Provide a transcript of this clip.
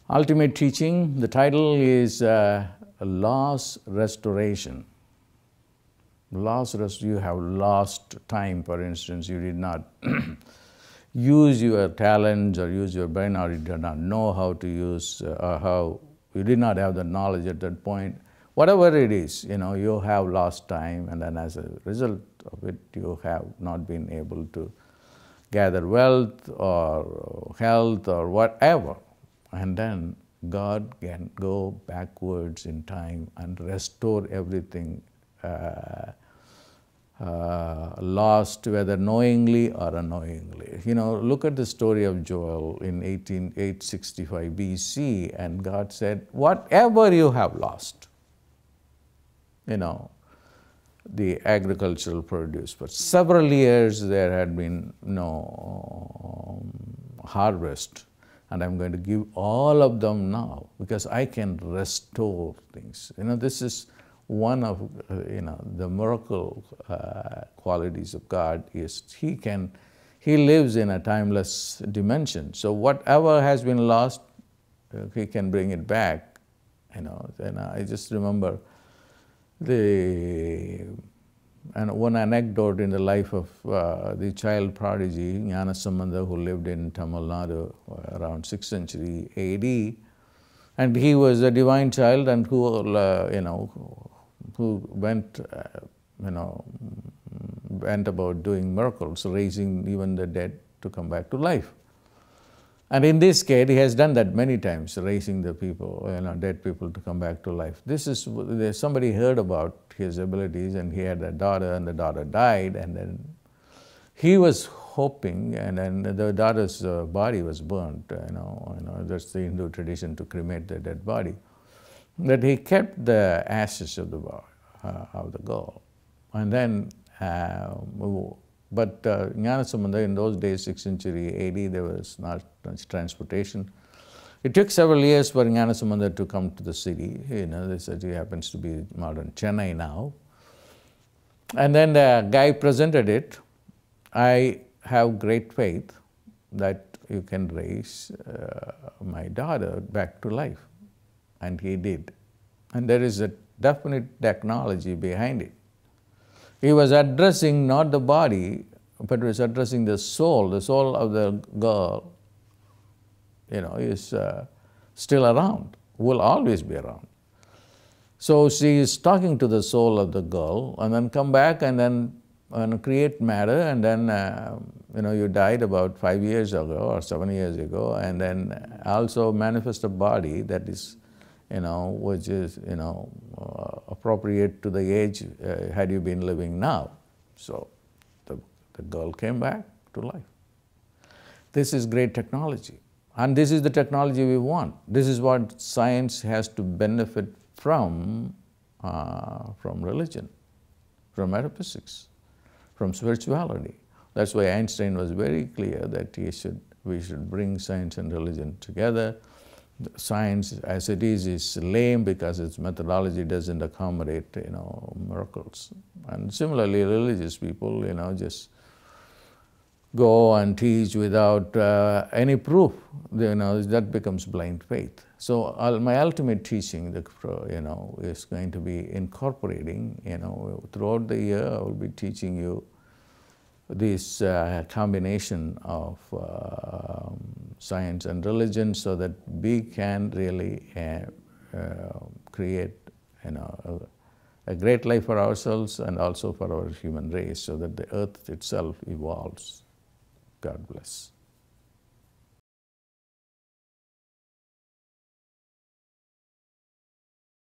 Ultimate teaching, the title is Loss Restoration. You have lost time, for instance. You did not use your talents or use your brain, or you did not know how to use, or how you did not have the knowledge at that point. Whatever it is, you have lost time, and then as a result of it, you have not been able to gather wealth or health or whatever. And then God can go backwards in time and restore everything lost, whether knowingly or unknowingly. Look at the story of Joel in 865 BC, and God said, whatever you have lost, the agricultural produce. For several years there had been no harvest, and I'm going to give all of them now because I can restore things. This is one of the miracle qualities of God is He lives in a timeless dimension. So whatever has been lost, He can bring it back. And I just remember one anecdote in the life of the child prodigy Gnanasambandha, who lived in Tamil Nadu around 6th century AD, and he was a divine child, and who went about doing miracles, raising even the dead to come back to life. And in this case, he has done that many times, raising the people, dead people to come back to life. Somebody heard about his abilities, and he had a daughter, and the daughter died, and then he was hoping, and then the daughter's body was burnt. That's the Hindu tradition, to cremate the dead body. That he kept the ashes of the girl, and then. But Gnanasambandha, in those days, 6th century AD, there was not much transportation. It took several years for Gnanasambandha to come to the city. The city happens to be modern Chennai now. And then the guy presented it. I have great faith that you can raise my daughter back to life. And he did. And there is a definite technology behind it. He was addressing not the body, but was addressing the soul. The soul of the girl, is still around, will always be around. So she is talking to the soul of the girl, and then come back and then create matter, and then you died about 5 years ago or 7 years ago, and then also manifest a body that is, which is, appropriate to the age had you been living now. So the girl came back to life. This is great technology. And this is the technology we want. This is what science has to benefit from religion, from metaphysics, from spirituality. That's why Einstein was very clear that we should bring science and religion together. Science, as it is lame because its methodology doesn't accommodate, miracles. And similarly, religious people, just go and teach without any proof. That becomes blind faith. So my ultimate teaching, is going to be incorporating, throughout the year, I will be teaching you this combination of science and religion, so that we can really create a great life for ourselves and also for our human race, so that the earth itself evolves. God bless.